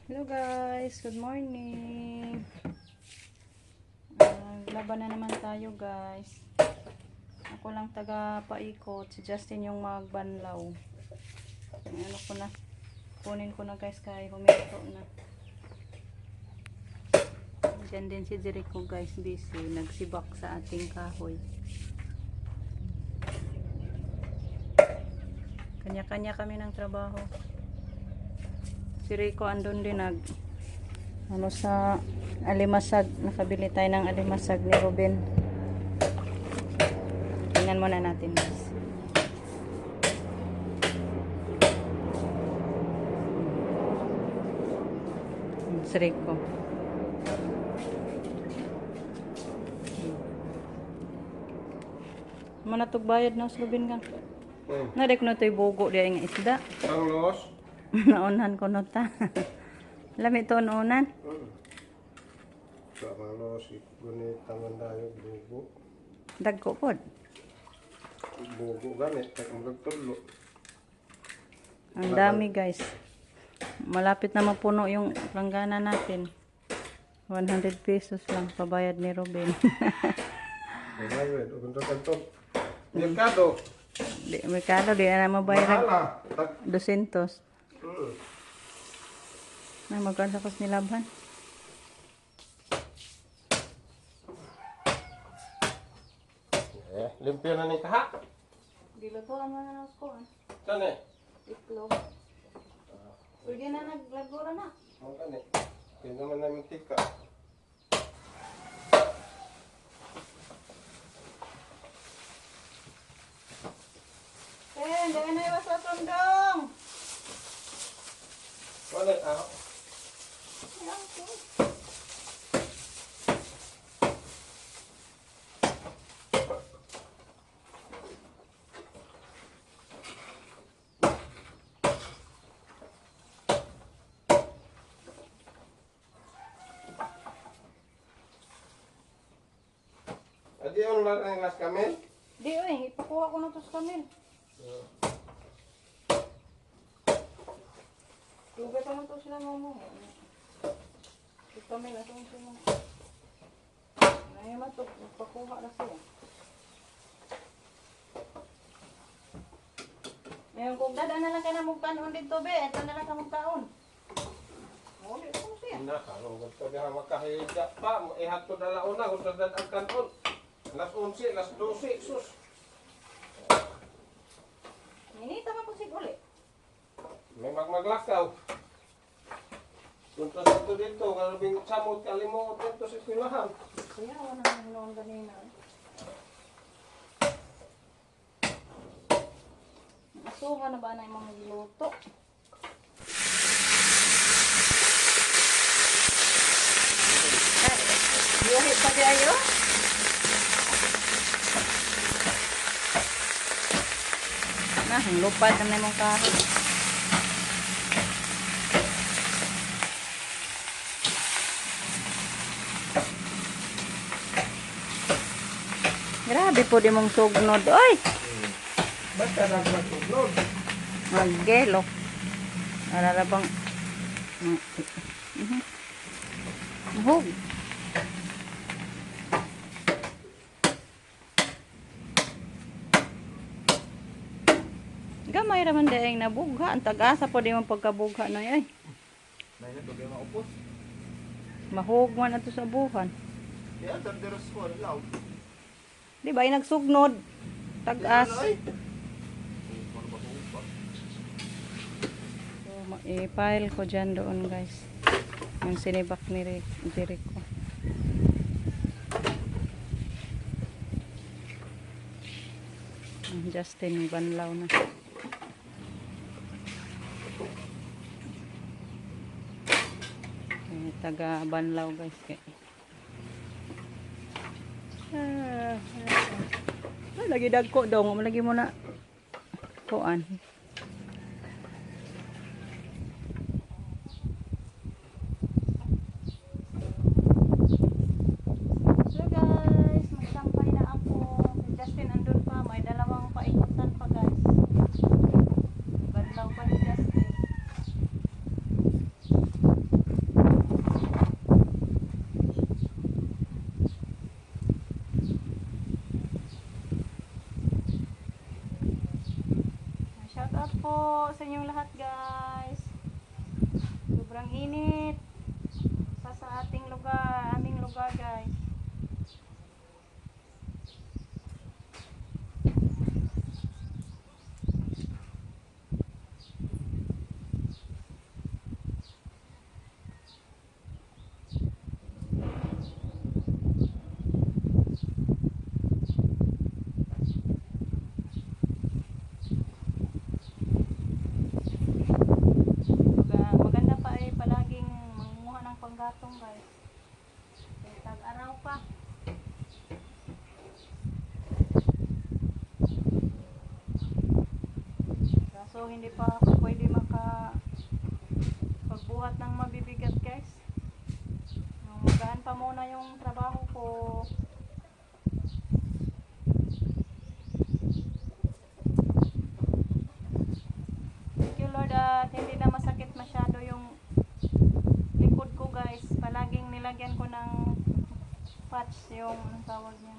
Hello guys, good morning. Laban na naman tayo guys. Ako lang taga paikot, si Justin yung magbanlaw. Ano ko na, kunin ko na guys kay huminto na. Diyan din si Jericho guys, busy, nagsibak sa ating kahoy. Kanya-kanya kami ng trabaho. Si Rico andun din sa alimasag, nakabili tayo ng alimasag ni Ruben. Tingnan muna natin guys. Si Rico. Mana tugbayad na sa Ruben ka? Nadek no to'y bugo diya nga isda. Ang los? Naunan ko nota. Lami to unan. Sa mga los, gunit tangan tayo, bugo. Dagko pod. Bugo ganit, tak magtulo. Ang dami guys. Malapit na mapuno yung langganan natin. 100 pesos lang pabayad ni Ruben. Ay, upunta ka to. Merkado. Merkado di na mabayad. Mahala. 200. May magkano sa nilaban? Limpyo na ni kaha. Dilo to ang mga ko. Saan eh? Itlog. Sige na naglagura na. Ang kanit. Hindi naman namin tika. Jangan na iwas sa tundong. Wala ah. Adi yung larang las kamel? Di ipakuha ko na to sa kanil. Lugat naman to sila mo. Ito may lasong sila. Nayaman to, ipakuha na sila. Ngayon kung dada na lang ka na mugkaon dito be, ito na lang ka mugkaon. Uli ko siya. Hindi kalau gusto niya makahiga pa, ihat ko na launa, gusto na ang kanon. Las 11, las 12, sus. Minita man po sig uli. May magmaglakaw. Punta sa ito dito, kalabing samot kalimot dito sa eskwelahan. Kaya wala nang noon ganina. Asuha na ba na yung mga magluto? Buhay pa di ayo? Lupad na mong kahoy. Grabe po di mong sugnod. Oy! Basta nagmatuglod. Maggelo. Alalabang. Mahog. Gamay raman daing nabugha. Ang tag-asa po di mong pagkabugha na yun. May nagtugay maupos. Mahog man ato sa buhan. Kaya tanderos ko, law. Di ba yung nagsugnod? Tag-as. So, i-file ko dyan doon guys. Yung sinibak ni Jericho. Justin, banlaw na. Taga banlaw guys. Lagi dagko dong, malagi mo na kuan. So guys, magsampay na ako. Justin andun pa, may dalawang paikutan pa guys. Banlaw pa ni Justin. Sobrang init. Sa ating lugar, aming lugar guys. Maganda pa ay palaging mangunguha ng panggatong guys. Tag-araw pa. Kaso hindi pa ako pwede pagbuhat ng mabibigat guys. Magaan pa muna yung trabaho ko. Thank you Lord at hindi na masakit masyado yung likod ko guys. Palaging nilagyan ko ng patch yung anong tawag niya.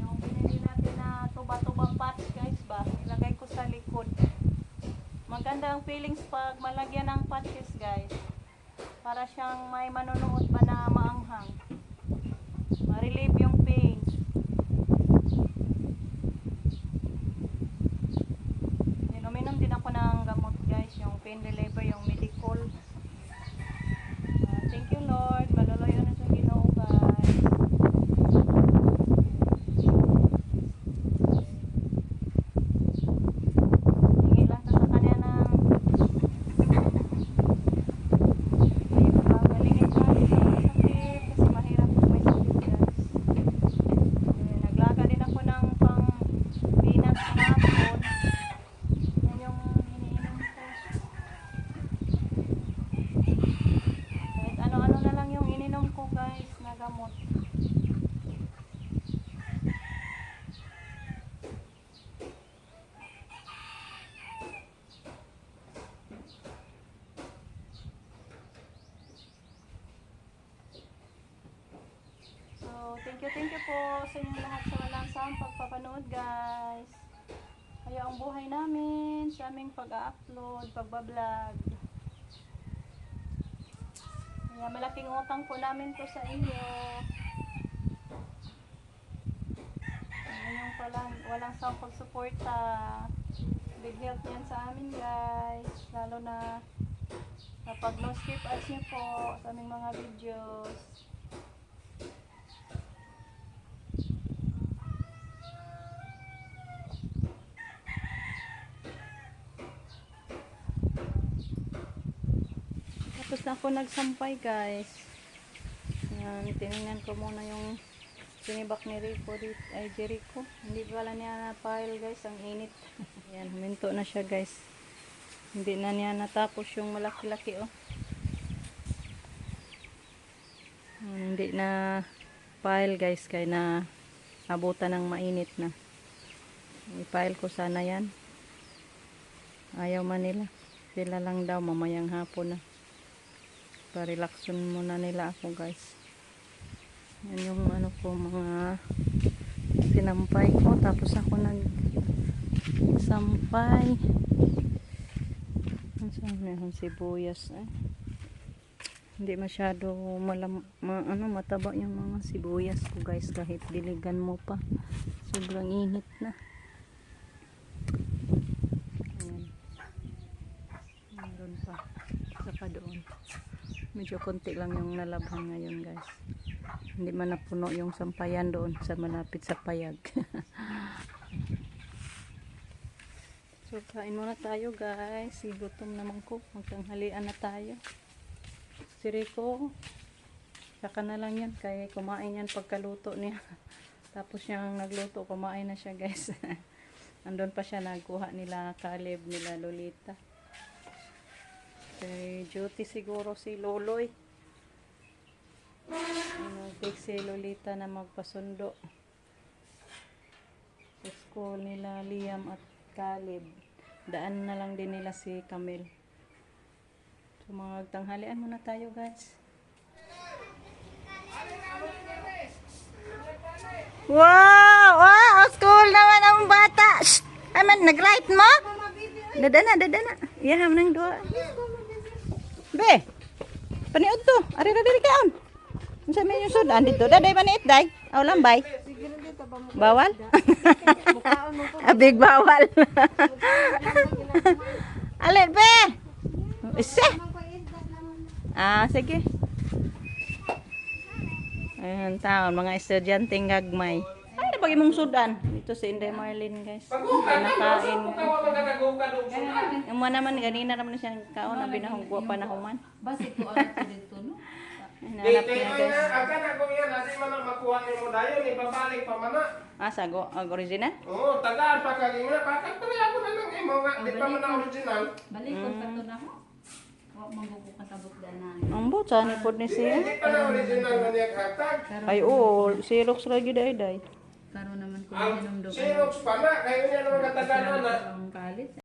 Yung binili natin na tuba-tuba patch guys ba. Ilagay ko sa likod. Maganda ang feelings pag malagyan ng patches guys. Para siyang may manunuot ba na maanghang. Ma-relieve yung pain. Uminom din ako ng gamot guys. Yung pain reliever, yung Medicol. Thank you Lord. Maluluyo na sa Ginoo guys. Hingi lang sa kanya ng galingin tayo sa sakit kasi mahirap kung may sakit guys. Naglaga din ako ng pang peanuts kahapon. Yan yung iniinom ko. Kahit ano-ano na lang yung ininom ko guys na gamot. So, thank you po sa inyong lahat sa walang sawang pagpapanood guys. Kaya ang buhay namin sa aming pag-upload, pagbablog. Kaya malaking utang po namin to sa inyo. Ngayon pa lang, walang sawang pagsuporta. Big help yan sa amin guys. Lalo na kapag no skip ads nyo po sa aming mga videos. Tapos na ako nagsampay guys. Yan, tinignan ko muna yung sinibak ni Rico dito, ay Jericho. Hindi pala niya na-file guys, ang init. Yan, huminto na siya guys. Hindi na niya natapos yung malaki-laki oh. Hindi na file guys, kaya na abutan ng mainit na. I-file ko sana yan. Ayaw man nila. Sila lang daw mamayang hapon na. Pa-relaxon muna nila ako guys. Yan yung ano ko, mga sinampay ko. Tapos ako nagsampay. Mayroon sibuyas eh. Hindi masyado mataba yung mga sibuyas ko guys, kahit diligan mo pa. Sobrang init na. Ayan. Meron pa. Saka doon. Medyo konti lang yung nalabhan ngayon guys. Hindi man napuno yung sampayan doon sa malapit sa payag. So kain muna tayo guys. Gutom naman ko. Magtanghalian na tayo. Si Rico, saka na lang yan. Kaya kumain yan pagkaluto niya. Tapos siyang nagluto, kumain na siya guys. Andun pa siya nagkuha nila Caleb, nila Lolita. Kay duty siguro si Loloy. Nag-take si Lolita na magpasundo sa school nila Liam at Caleb. Daan na lang din nila si Camille. So magtanghalian muna tayo guys. Wow! Wow! School naman ang bata! Shh! Aman, nag-write mo? Dadana. Iyaham nang dua. Be. Paniud to. Ari ra diri kaon. Unsa may yung sudan dito? Daday maniit day. Aw lambay. Bawal? Abig bawal. Alit be. Isa. Sige. Ayan taon, mga estudyanteng gagmay. Ay, na mong sudan. Ito si Inday Marlene, guys. Nakain. Yung mga naman, ganina naman siya kaon na binahugwa pa na human. Basi ko alam ko dito, no? Hanap niya, guys. Akan ako yan, adi man ang makuha ni mo dayon, ibabalik pa man na. Sago, original? Oo, tagaan pa kaging na. Bakit tuloy ako na lang mo nga, di pa man na original. Balikon ka to na ho. Wa manggugo ka sa bukdanan. Ang bot, saan ipod ni siya? Hindi pa na original na niya hatag. Ay, oo, Xerox lagi day. Karon naman ko Ang hinumdum. Xerox pa na, kayo niya naman katagaan na. Ang kalit.